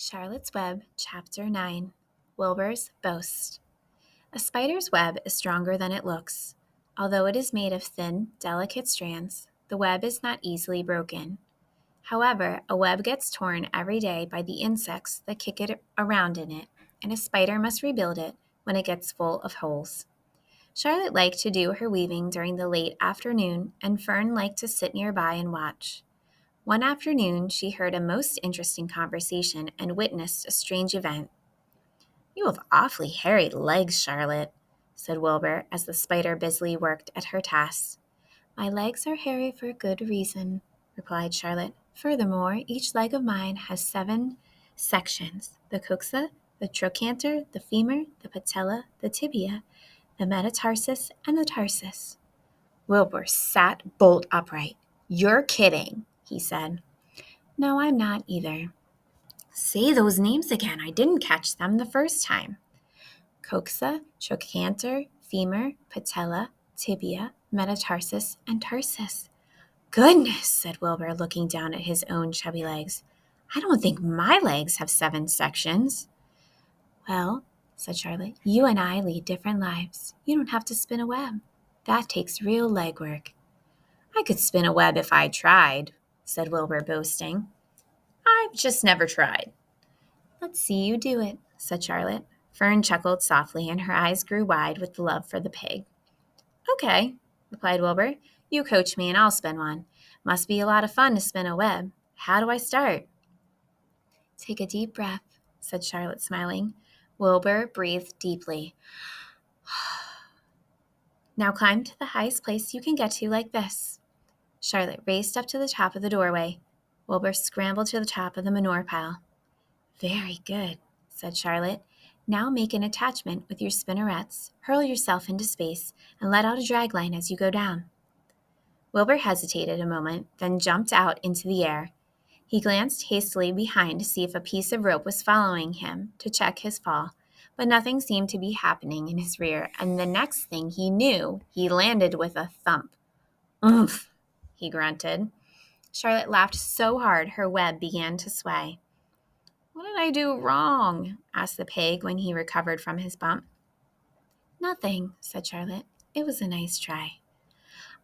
Charlotte's Web, Chapter 9. Wilbur's Boast. A spider's web is stronger than it looks. Although it is made of thin, delicate strands, the web is not easily broken. However, a web gets torn every day by the insects that kick it around in it, and a spider must rebuild it when it gets full of holes. Charlotte liked to do her weaving during the late afternoon, and Fern liked to sit nearby and watch. One afternoon, she heard a most interesting conversation and witnessed a strange event. "You have awfully hairy legs, Charlotte," said Wilbur as the spider busily worked at her tasks. "My legs are hairy for a good reason," replied Charlotte. "Furthermore, each leg of mine has 7 sections: the coxa, the trochanter, the femur, the patella, the tibia, the metatarsus, and the tarsus." Wilbur sat bolt upright. "You're kidding," he said. "No, I'm not either." "Say those names again. I didn't catch them the first time." Coxa, trochanter, femur, patella, tibia, metatarsus, and tarsus. "Goodness," said Wilbur, looking down at his own chubby legs. "I don't think my legs have 7 sections." "Well," said Charlotte, "you and I lead different lives. You don't have to spin a web. That takes real legwork." "I could spin a web if I tried," said Wilbur, boasting. "I've just never tried." "Let's see you do it," said Charlotte. Fern chuckled softly, and her eyes grew wide with love for the pig. "Okay," replied Wilbur. "You coach me, and I'll spin one. Must be a lot of fun to spin a web. How do I start?" "Take a deep breath," said Charlotte, smiling. Wilbur breathed deeply. "Now climb to the highest place you can get to like this." Charlotte raced up to the top of the doorway. Wilbur scrambled to the top of the manure pile. "Very good," said Charlotte. "Now make an attachment with your spinnerets, hurl yourself into space, and let out a drag line as you go down." Wilbur hesitated a moment, then jumped out into the air. He glanced hastily behind to see if a piece of rope was following him to check his fall, but nothing seemed to be happening in his rear, and the next thing he knew, he landed with a thump. "Oomph," he grunted. Charlotte laughed so hard her web began to sway. "What did I do wrong?" asked the pig when he recovered from his bump. "Nothing," said Charlotte. "It was a nice try."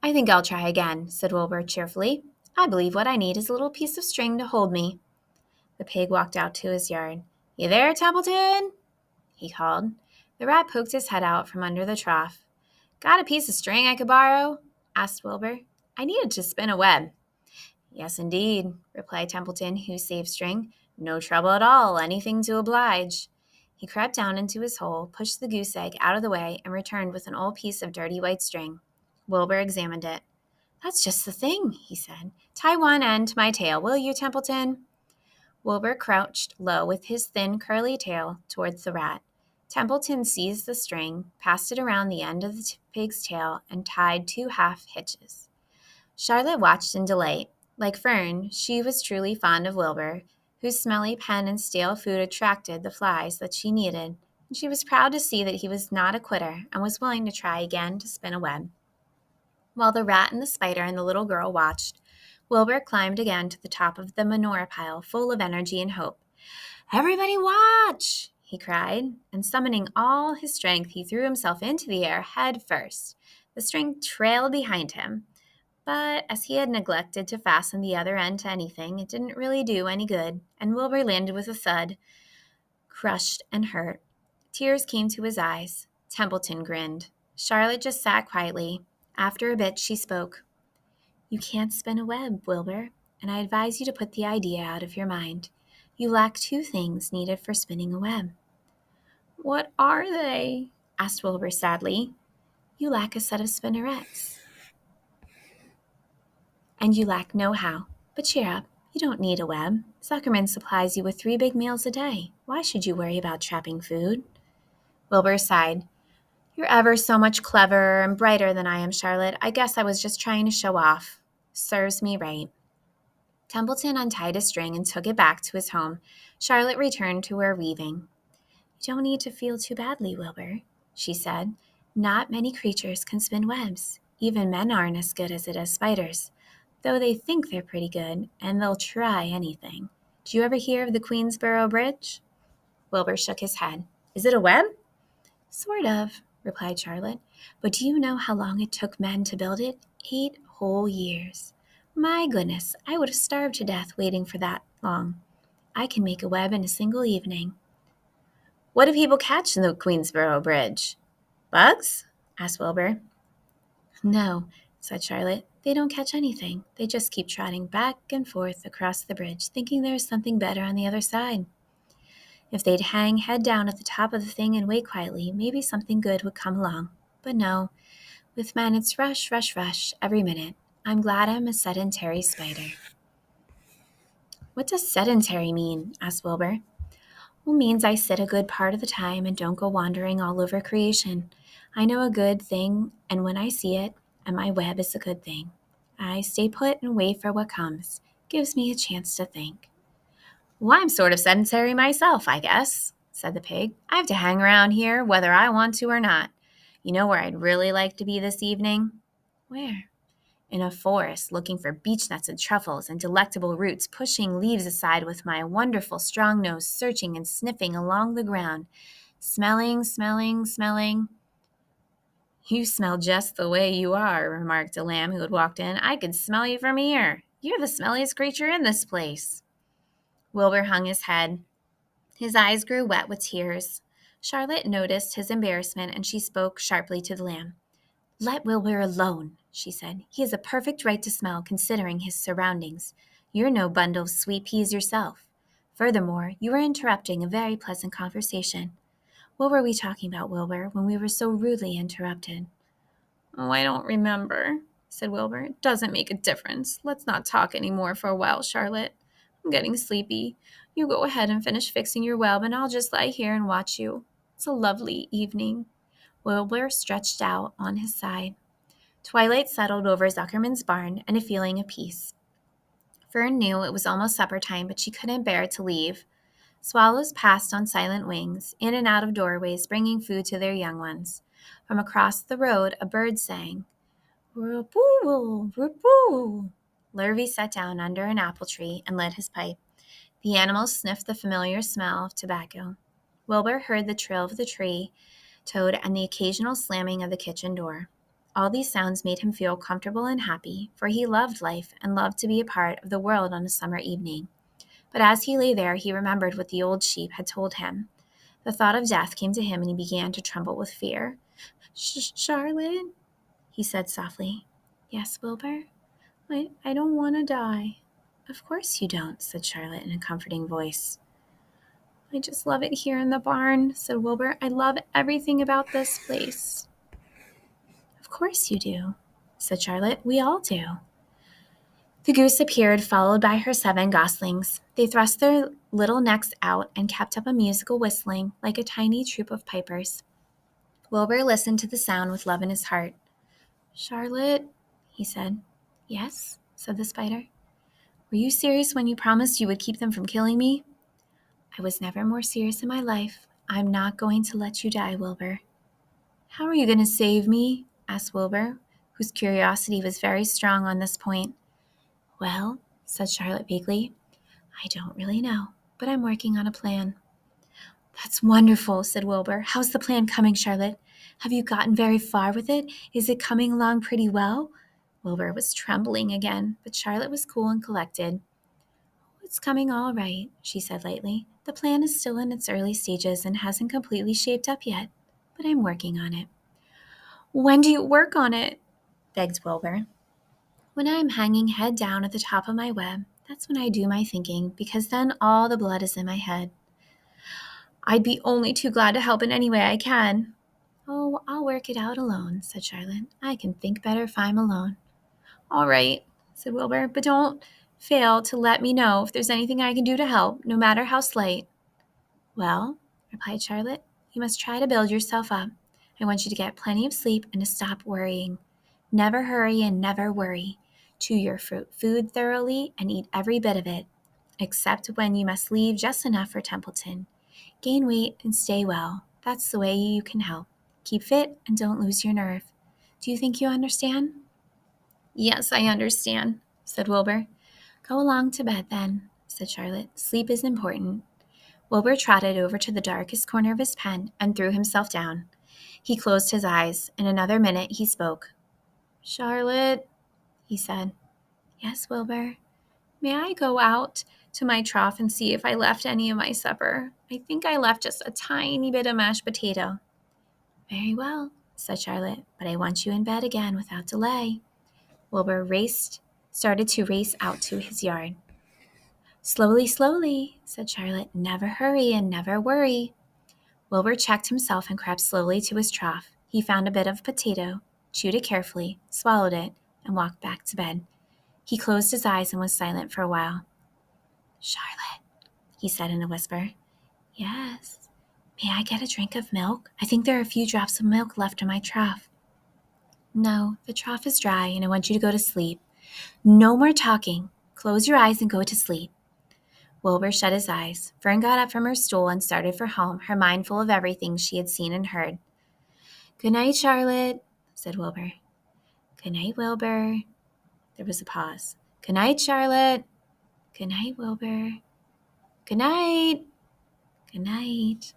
"I think I'll try again," said Wilbur cheerfully. "I believe what I need is a little piece of string to hold me." The pig walked out to his yard. "You there, Templeton?" he called. The rat poked his head out from under the trough. "Got a piece of string I could borrow?" asked Wilbur. "I needed to spin a web." "Yes, indeed," replied Templeton, who saved string. "No trouble at all. Anything to oblige." He crept down into his hole, pushed the goose egg out of the way, and returned with an old piece of dirty white string. Wilbur examined it. "That's just the thing," he said. "Tie one end to my tail, will you, Templeton?" Wilbur crouched low with his thin, curly tail towards the rat. Templeton seized the string, passed it around the end of the pig's tail, and tied 2 half hitches. Charlotte watched in delight. Like Fern, she was truly fond of Wilbur, whose smelly pen and stale food attracted the flies that she needed, and she was proud to see that he was not a quitter and was willing to try again to spin a web. While the rat and the spider and the little girl watched, Wilbur climbed again to the top of the manure pile, full of energy and hope. "Everybody watch!" he cried, and summoning all his strength, he threw himself into the air head first. The string trailed behind him, but as he had neglected to fasten the other end to anything, it didn't really do any good, and Wilbur landed with a thud, crushed and hurt. Tears came to his eyes. Templeton grinned. Charlotte just sat quietly. After a bit, she spoke. "You can't spin a web, Wilbur, and I advise you to put the idea out of your mind. You lack 2 things needed for spinning a web." "What are they?" asked Wilbur sadly. "You lack a set of spinnerets, and you lack know-how. But cheer up, you don't need a web. Zuckerman supplies you with 3 big meals a day. Why should you worry about trapping food?" Wilbur sighed. "You're ever so much cleverer and brighter than I am, Charlotte. I guess I was just trying to show off." "Serves me right." Templeton untied a string and took it back to his home. Charlotte returned to her weaving. "You don't need to feel too badly, Wilbur," she said. "Not many creatures can spin webs. Even men aren't as good as it as spiders, though they think they're pretty good, and they'll try anything. Do you ever hear of the Queensboro Bridge? Wilbur shook his head. Is it a web? Sort of, replied Charlotte. But do you know how long it took men to build it? 8 whole years. My goodness, I would have starved to death waiting for that long. I can make a web in a single evening. What do people catch in the Queensboro Bridge? Bugs? Asked Wilbur. No, said Charlotte. They don't catch anything. They just keep trotting back and forth across the bridge, thinking there is something better on the other side. If they'd hang head down at the top of the thing and wait quietly, maybe something good would come along. But no, with men it's rush, rush, rush every minute. I'm glad I'm a sedentary spider. What does sedentary mean? Asked Wilbur. Well, means I sit a good part of the time and don't go wandering all over creation. I know a good thing, and when I see it, and my web is a good thing. I stay put and wait for what comes. Gives me a chance to think. Well, I'm sort of sedentary myself, I guess, said the pig. I have to hang around here whether I want to or not. You know where I'd really like to be this evening? Where? In a forest, looking for beechnuts and truffles and delectable roots, pushing leaves aside with my wonderful strong nose, searching and sniffing along the ground, smelling, smelling, smelling. You smell just the way you are, remarked a lamb who had walked in. I could smell you from here. You're the smelliest creature in this place. Wilbur hung his head. His eyes grew wet with tears. Charlotte noticed his embarrassment, and she spoke sharply to the lamb. Let Wilbur alone, she said. He has a perfect right to smell, considering his surroundings. You're no bundle of sweet peas yourself. Furthermore, you are interrupting a very pleasant conversation. What were we talking about, Wilbur, when we were so rudely interrupted? Oh, I don't remember, said Wilbur. It doesn't make a difference. Let's not talk any more for a while, Charlotte. I'm getting sleepy. You go ahead and finish fixing your web, and I'll just lie here and watch you. It's a lovely evening. Wilbur stretched out on his side. Twilight settled over Zuckerman's barn and a feeling of peace. Fern knew it was almost supper time, but she couldn't bear to leave. Swallows passed on silent wings, in and out of doorways, bringing food to their young ones. From across the road, a bird sang. Roo-boo, roo-boo. Lurvy sat down under an apple tree and lit his pipe. The animals sniffed the familiar smell of tobacco. Wilbur heard the trill of the tree toad and the occasional slamming of the kitchen door. All these sounds made him feel comfortable and happy, for he loved life and loved to be a part of the world on a summer evening. But as he lay there, he remembered what the old sheep had told him. The thought of death came to him, and he began to tremble with fear. Charlotte, he said softly. Yes, Wilbur? I don't want to die. Of course you don't, said Charlotte in a comforting voice. I just love it here in the barn, said Wilbur. I love everything about this place. Of course you do, said Charlotte. We all do. The goose appeared, followed by her 7 goslings. They thrust their little necks out and kept up a musical whistling like a tiny troop of pipers. Wilbur listened to the sound with love in his heart. Charlotte, he said. Yes, said the spider. Were you serious when you promised you would keep them from killing me? I was never more serious in my life. I'm not going to let you die, Wilbur. How are you going to save me? Asked Wilbur, whose curiosity was very strong on this point. Well, said Charlotte vaguely, I don't really know, but I'm working on a plan. That's wonderful, said Wilbur. How's the plan coming, Charlotte? Have you gotten very far with it? Is it coming along pretty well? Wilbur was trembling again, but Charlotte was cool and collected. It's coming all right, she said lightly. The plan is still in its early stages and hasn't completely shaped up yet, but I'm working on it. When do you work on it? Begged Wilbur. When I'm hanging head down at the top of my web, that's when I do my thinking, because then all the blood is in my head. I'd be only too glad to help in any way I can. Oh, I'll work it out alone, said Charlotte. I can think better if I'm alone. All right, said Wilbur, but don't fail to let me know if there's anything I can do to help, no matter how slight. Well, replied Charlotte, you must try to build yourself up. I want you to get plenty of sleep and to stop worrying. Never hurry and never worry. Chew your food thoroughly and eat every bit of it, except when you must leave just enough for Templeton. Gain weight and stay well. That's the way you can help. Keep fit and don't lose your nerve. Do you think you understand? Yes, I understand, said Wilbur. Go along to bed then. said Charlotte. Sleep is important. Wilbur trotted over to the darkest corner of his pen and threw himself down. He closed his eyes. In another minute, he spoke. Charlotte, he said. Yes, Wilbur. May I go out to my trough and see if I left any of my supper? I think I left just a tiny bit of mashed potato. Very well, said Charlotte, but I want you in bed again without delay. Wilbur started to race out to his yard. Slowly, slowly, said Charlotte. Never hurry and never worry. Wilbur checked himself and crept slowly to his trough. He found a bit of potato, chewed it carefully, swallowed it, and walked back to bed. He closed his eyes and was silent for a while. Charlotte, he said in a whisper. Yes. May I get a drink of milk? I think there are a few drops of milk left in my trough. No, the trough is dry, and I want you to go to sleep. No more talking. Close your eyes and go to sleep. Wilbur shut his eyes. Fern got up from her stool and started for home, her mind full of everything she had seen and heard. Good night, Charlotte, said Wilbur. Good night, Wilbur. There was a pause. Good night, Charlotte. Good night, Wilbur. Good night. Good night.